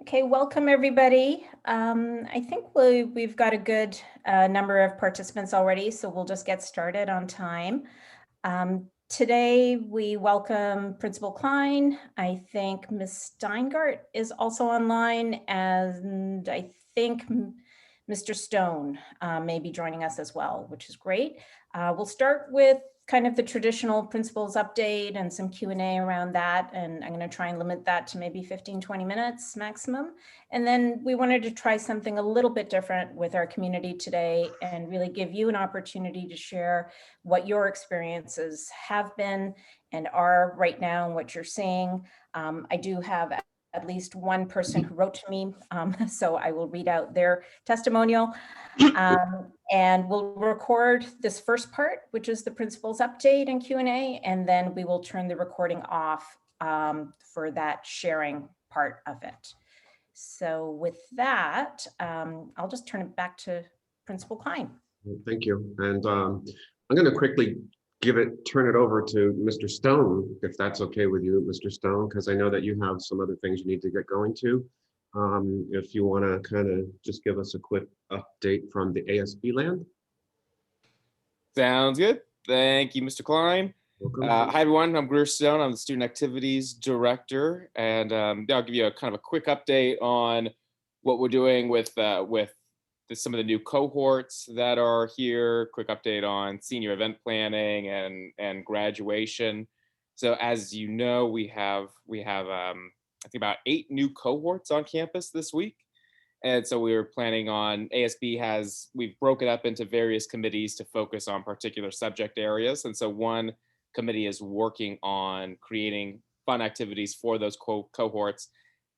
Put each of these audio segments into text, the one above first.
Okay, welcome everybody. I think we've got a good number of participants already, so we'll just get started on time. Today we welcome Principal Klein. I think Ms. Steingart is also online, and I think Mr. Stone may be joining us as well, which is great. We'll start with kind of the traditional principals update and some Q&A around that. And I'm going to try and limit that to maybe 15, 20 minutes maximum. And then we wanted to try something a little bit different with our community today and really give you an opportunity to share what your experiences have been and are right now and what you're seeing. I do have at least one person who wrote to me, so I will read out their testimonial. And we'll record this first part, which is the principal's update and Q&A, and then we will turn the recording off for that sharing part of it. So with that, I'll just turn it back to Principal Klein. Thank you. And I'm going to quickly turn it over to Mr. Stone, if that's okay with you, Mr. Stone, because I know that you have some other things you need to get going to. If you want to kind of just give us a quick update from the ASB land. Sounds good. Thank you, Mr. Klein. Hi, everyone. I'm Greer Stone. I'm the Student Activities Director, and I'll give you a kind of a quick update on what we're doing with some of the new cohorts that are here. Quick update on senior event planning and graduation. So, as you know, we have I think about 8 new cohorts on campus this week. And so we were planning on, we've broken up into various committees to focus on particular subject areas. And so one committee is working on creating fun activities for those cohorts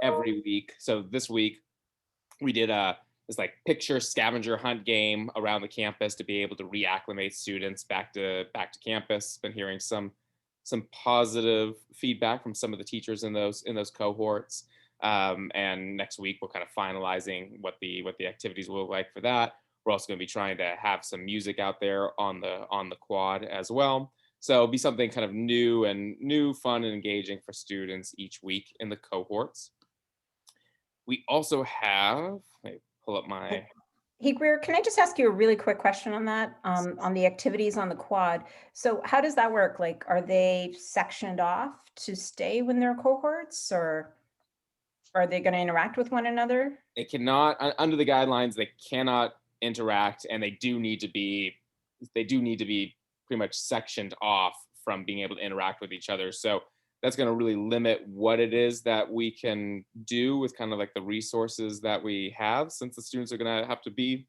every week. So this week we did this like picture scavenger hunt game around the campus to be able to reacclimate students back to campus. Been hearing some positive feedback from some of the teachers in those cohorts. And next week we're kind of finalizing what the activities will look like for that. We're also going to be trying to have some music out there on the quad as well. So it'll be something kind of new, fun, and engaging for students each week in the cohorts. We also have, let me pull up my. Hey, Greer, can I just ask you a really quick question on that, on the activities on the quad? So how does that work? Like, are they sectioned off to stay when they're cohorts, or are they going to interact with one another? It cannot, under the guidelines, they cannot interact, and they do need to be pretty much sectioned off from being able to interact with each other. So that's going to really limit what it is that we can do with kind of like the resources that we have, since the students are going to have to be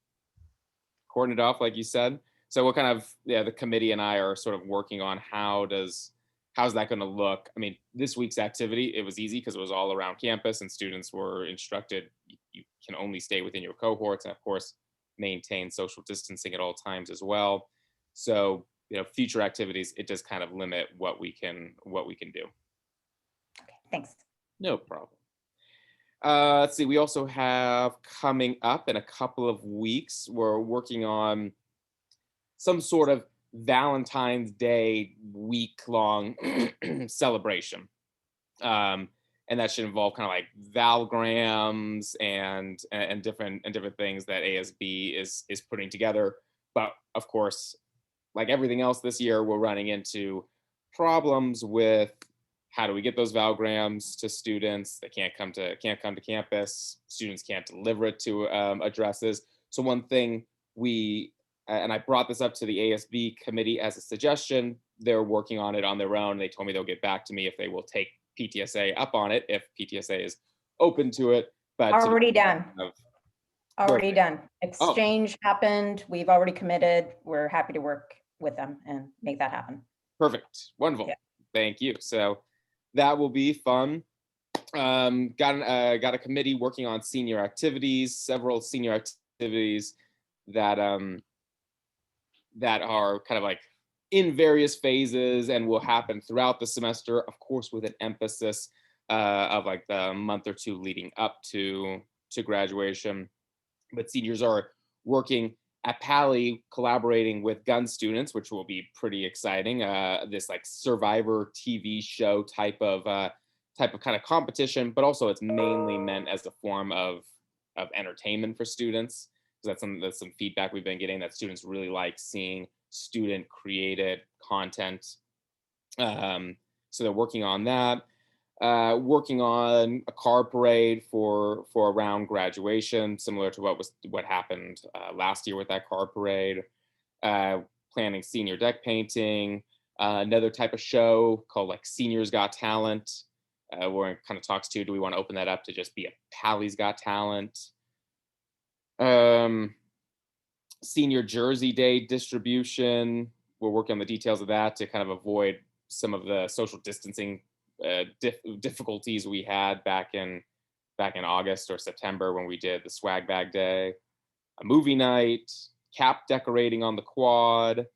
cordoned off, like you said. So we're kind of, the committee and I are sort of working on how's that going to look? I mean, this week's activity, it was easy because it was all around campus and students were instructed, you can only stay within your cohorts and of course maintain social distancing at all times as well. So, future activities, it does kind of limit what we can do. Okay, thanks. No problem. Let's see, we also have coming up in a couple of weeks, we're working on some sort of Valentine's Day week-long celebration. And that should involve kind of like valgrams and different things that ASB is putting together. But of course, like everything else this year, we're running into problems with how do we get those valgrams to students? They can't come to campus. Students can't deliver it to addresses. So one thing and I brought this up to the ASB committee as a suggestion. They're working on it on their own. They told me they'll get back to me if they will take PTSA up on it, if PTSA is open to it. But already done. Already done. Exchange happened. We've already committed. We're happy to work with them and make that happen. Perfect. Wonderful. Yeah. Thank you. So that will be fun. Got a committee working on senior activities, several senior activities that are kind of like in various phases and will happen throughout the semester, of course, with an emphasis of like the month or two leading up to graduation. But seniors are working at Paly, collaborating with gun students, which will be pretty exciting. This like Survivor TV show type of type of kind of competition, but also it's mainly meant as a form of entertainment for students. So that's some feedback we've been getting, that students really like seeing student created content. So they're working on that. Working on a car parade for around graduation, similar to what happened last year with that car parade. Planning senior deck painting, another type of show called like Seniors Got Talent, where it kind of talks to, do we want to open that up to just be a Paly's Got Talent? Senior Jersey Day distribution. We're working on the details of that to kind of avoid some of the social distancing difficulties we had back in August or September when we did the swag bag day. A movie night, cap decorating on the quad,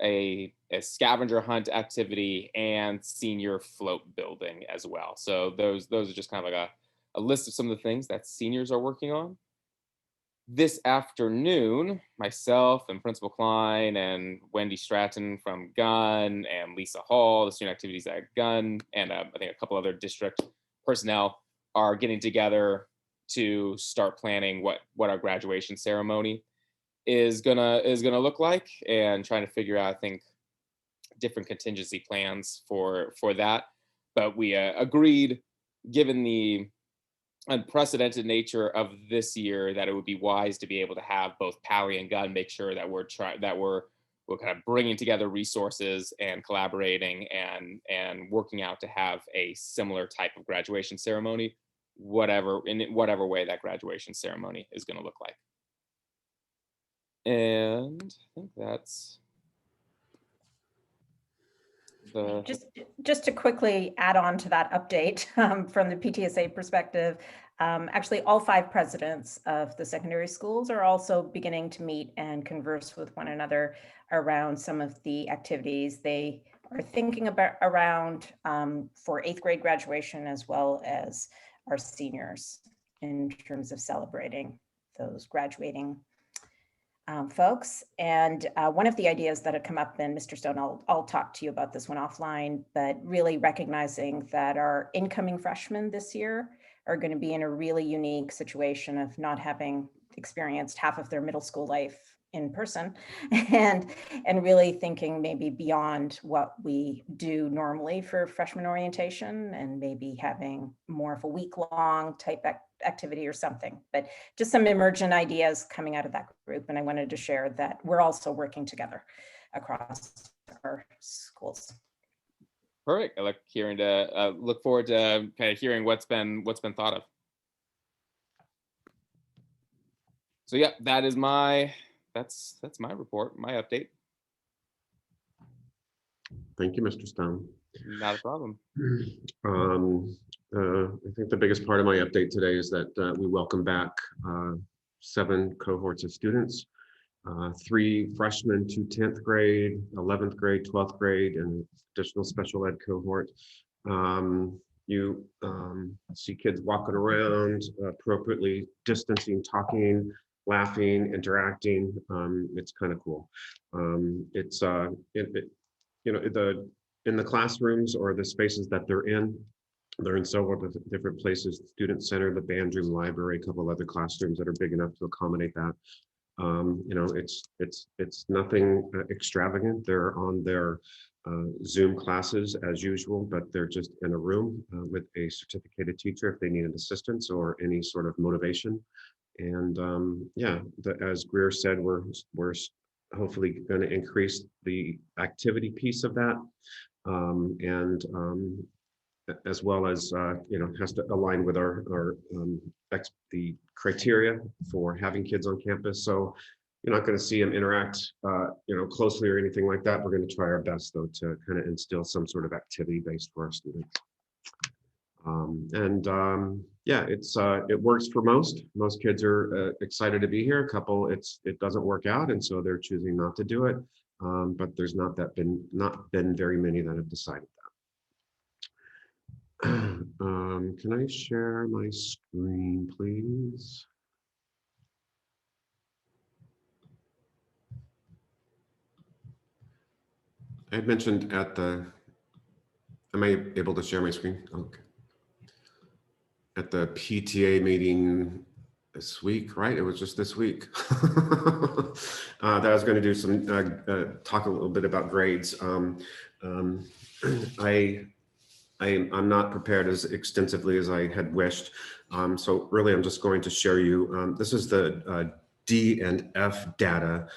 a scavenger hunt activity, and senior float building as well. So those are just kind of like a list of some of the things that seniors are working on. This afternoon, myself and Principal Klein and Wendy Stratton from Gunn and Lisa Hall, the student activities at Gunn, and I think a couple other district personnel are getting together to start planning what our graduation ceremony is gonna look like, and trying to figure out, I think, different contingency plans for that. But we agreed, given the unprecedented nature of this year, that it would be wise to be able to have both Paly and Gunn make sure that we're kind of bringing together resources and collaborating and working out to have a similar type of graduation ceremony, whatever way that graduation ceremony is going to look like. And I think that's the... Just to quickly add on to that update from the PTSA perspective, actually all 5 presidents of the secondary schools are also beginning to meet and converse with one another around some of the activities they are thinking about around for 8th grade graduation, as well as our seniors, in terms of celebrating those graduating folks. And one of the ideas that had come up, and Mr. Stone, I'll talk to you about this one offline, but really recognizing that our incoming freshmen this year are going to be in a really unique situation of not having experienced half of their middle school life in person, and really thinking maybe beyond what we do normally for freshman orientation, and maybe having more of a week-long type activity or something. But just some emergent ideas coming out of that group, and I wanted to share that we're also working together across our schools. Perfect. I look forward to kind of hearing what's been thought of. So yeah, that's my report, my update. Thank you, Mr. Stone. Not a problem. I think the biggest part of my update today is that we welcome back 7 cohorts of students, 3 freshmen to 10th grade, 11th grade, 12th grade, and additional special ed cohort. You see kids walking around, appropriately distancing, talking, laughing, interacting. It's kind of cool. In the classrooms or the spaces that they're in several different places: the student center, the band room, library, a couple other classrooms that are big enough to accommodate that. It's nothing extravagant. They're on their Zoom classes as usual, but they're just in a room with a certificated teacher if they needed assistance or any sort of motivation. And as Greer said, we're hopefully going to increase the activity piece of that, as well as has to align with the criteria for having kids on campus. So you're not going to see them interact closely or anything like that. We're going to try our best though to kind of instill some sort of activity based for our students. It works for most. Most kids are excited to be here. A couple, it doesn't work out, and so they're choosing not to do it. But there's not been very many that have decided that. Can I share my screen, please? I had mentioned am I able to share my screen? Okay. at the PTA meeting this week, right? It was just this week that I was going to do some talk a little bit about grades. Um, I'm not prepared as extensively as I had wished. So really, I'm just going to share you. This is the D and F data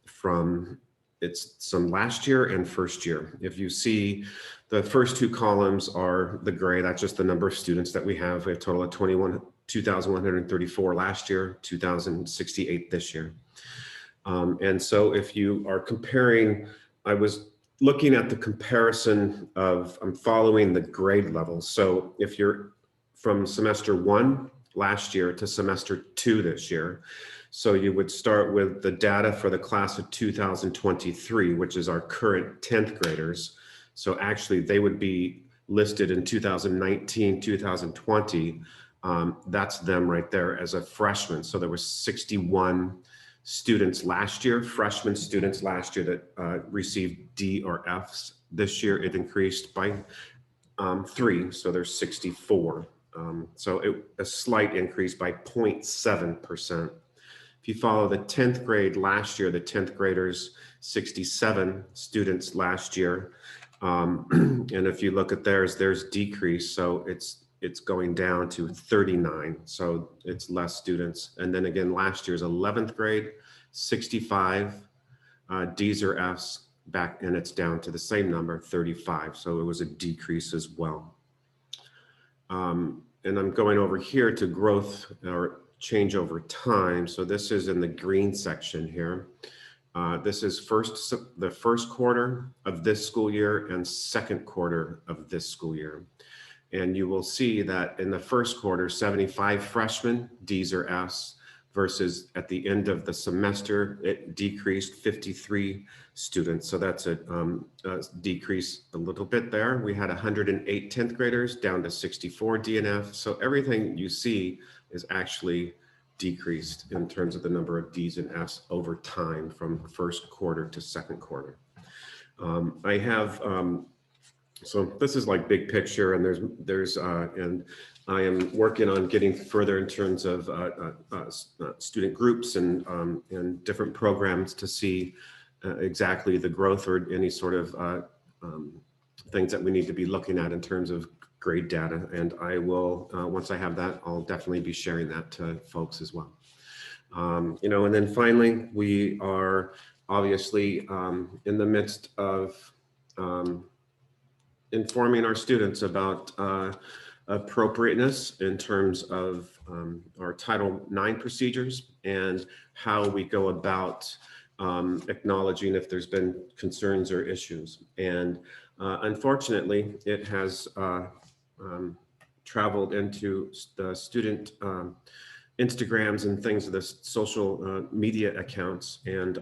from it's some last year and first year. If you see the first two columns are the grade, that's just the number of students that we have. We have a total of 2,134 last year, 2,068 this year. And so if you are comparing, I was looking at the comparison of, I'm following the grade level. So if you're from semester 1 last year to semester 2 this year, so you would start with the data for the class of 2023, which is our current 10th graders. So actually they would be listed in 2019, 2020. That's them right there as a freshman. So there was 61 students last year, freshman students last year that received D or Fs. This year it increased by 3, so there's 64. So a slight increase by 0.7%. If you follow the 10th grade last year, the 10th graders, 67 students last year. And if you look at theirs, there's decrease. So it's going down to 39. So it's less students. And then again, last year's 11th grade, 65 Ds or Fs back, and it's down to the same number, 35. So it was a decrease as well. And I'm going over here to growth or change over time. So this is in the green section here. This is the first quarter of this school year and second quarter of this school year. And you will see that in the first quarter, 75 freshmen, Ds or Fs, versus at the end of the semester, it decreased 53 students. So that's a decrease a little bit there. We had 108 10th graders down to 64 D and F. So everything you see is actually decreased in terms of the number of Ds and Fs over time from first quarter to second quarter. I have, so this is like big picture, and and I am working on getting further in terms of student groups and different programs to see exactly the growth or any sort of things that we need to be looking at in terms of grade data. And I will, once I have that, I'll definitely be sharing that to folks as well. You know, and then finally, we are obviously in the midst of informing our students about appropriateness in terms of our Title IX procedures and how we go about acknowledging if there's been concerns or issues. And unfortunately, it has traveled into the student Instagrams and things of the social media accounts. And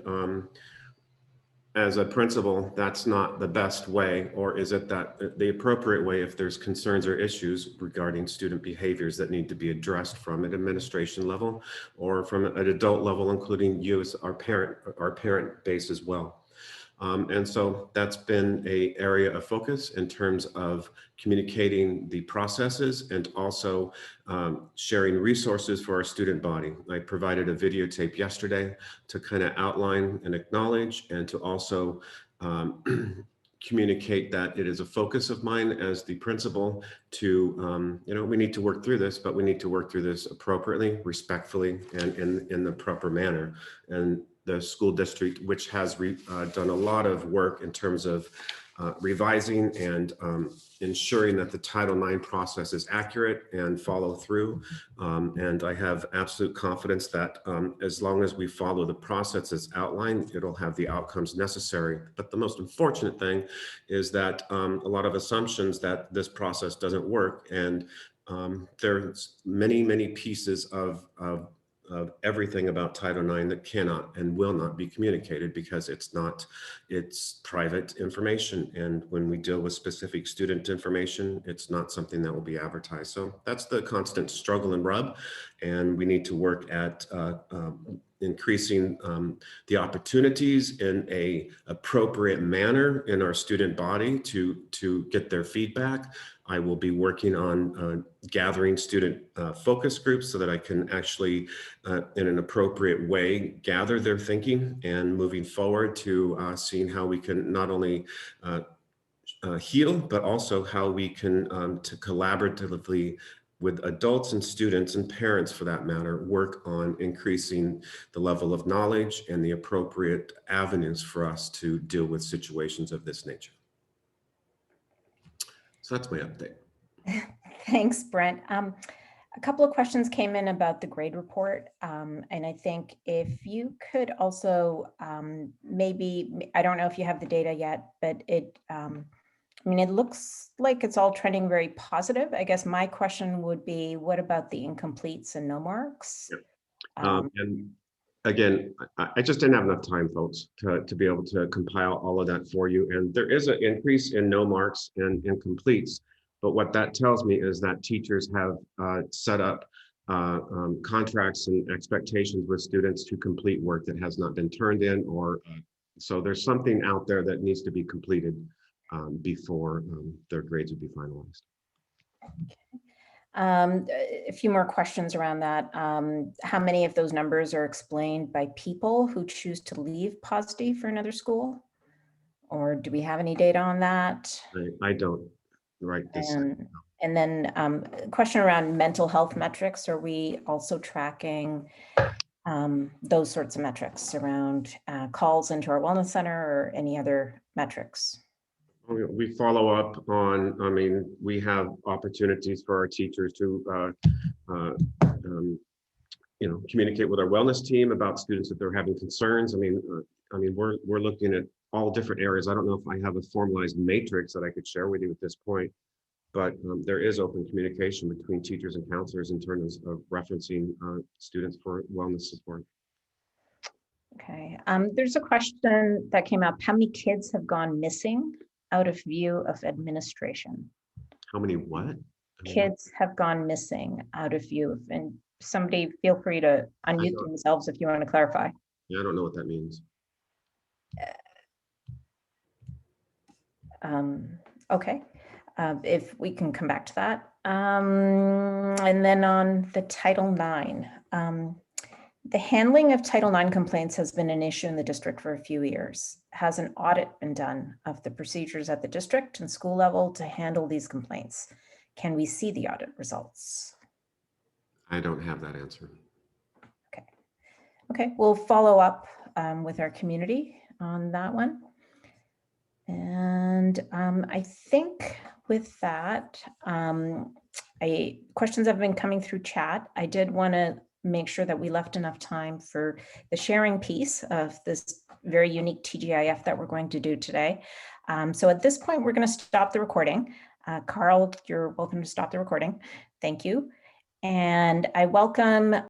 as a principal, that's not the best way, or is it that the appropriate way if there's concerns or issues regarding student behaviors that need to be addressed from an administration level or from an adult level, including you as our parent base as well. And so that's been an area of focus in terms of communicating the processes and also sharing resources for our student body. I provided a videotape yesterday to kind of outline and acknowledge and to also communicate that it is a focus of mine as the principal to, you know, we need to work through this, but we need to work through this appropriately, respectfully, and in the proper manner. And the school district, which has done a lot of work in terms of revising and ensuring that the Title IX process is accurate and follow through. And I have absolute confidence that as long as we follow the process as outlined, it'll have the outcomes necessary. But the most unfortunate thing is that a lot of assumptions that this process doesn't work. And there's many pieces of everything about Title IX that cannot and will not be communicated because it's private information. And when we deal with specific student information, it's not something that will be advertised. So that's the constant struggle and rub. And we need to work at increasing the opportunities in a appropriate manner in our student body to get their feedback. I will be working on gathering student focus groups so that I can actually, in an appropriate way, gather their thinking, and moving forward to seeing how we can not only heal, but also how we can, to collaboratively with adults and students and parents for that matter, work on increasing the level of knowledge and the appropriate avenues for us to deal with situations of this nature. So that's my update. Thanks, Brent. A couple of questions came in about the grade report. And I think if you could also maybe, I don't know if you have the data yet, but I mean, it looks like it's all trending very positive. I guess my question would be, what about the incompletes and no marks? Yep. And again, I just didn't have enough time, folks, to be able to compile all of that for you. And there is an increase in no marks and incompletes. But what that tells me is that teachers have set up contracts and expectations with students to complete work that has not been turned in, or so there's something out there that needs to be completed before their grades would be finalized. A few more questions around that. How many of those numbers are explained by people who choose to leave POSD for another school? Or do we have any data on that? I don't right this second. And then a question around mental health metrics. Are we also tracking those sorts of metrics around calls into our wellness center or any other metrics? We follow up on, I mean, we have opportunities for our teachers to, you know, communicate with our wellness team about students if they're having concerns. I mean, we're looking at all different areas. I don't know if I have a formalized matrix that I could share with you at this point, but there is open communication between teachers and counselors in terms of referencing students for wellness support. Okay, there's a question that came up. How many kids have gone missing out of view of administration? How many what? Kids have gone missing out of view of, and somebody feel free to unmute themselves if you want to clarify. Yeah, I don't know what that means. Okay, if we can come back to that. And then on the Title IX, the handling of Title IX complaints has been an issue in the district for a few years. Has an audit been done of the procedures at the district and school level to handle these complaints? Can we see the audit results? I don't have that answer. Okay. Okay, we'll follow up with our community on that one. And I think with that, questions have been coming through chat. I did want to make sure that we left enough time for the sharing piece of this very unique TGIF that we're going to do today. So at this point, we're going to stop the recording. Carl, you're welcome to stop the recording. Thank you. And I welcome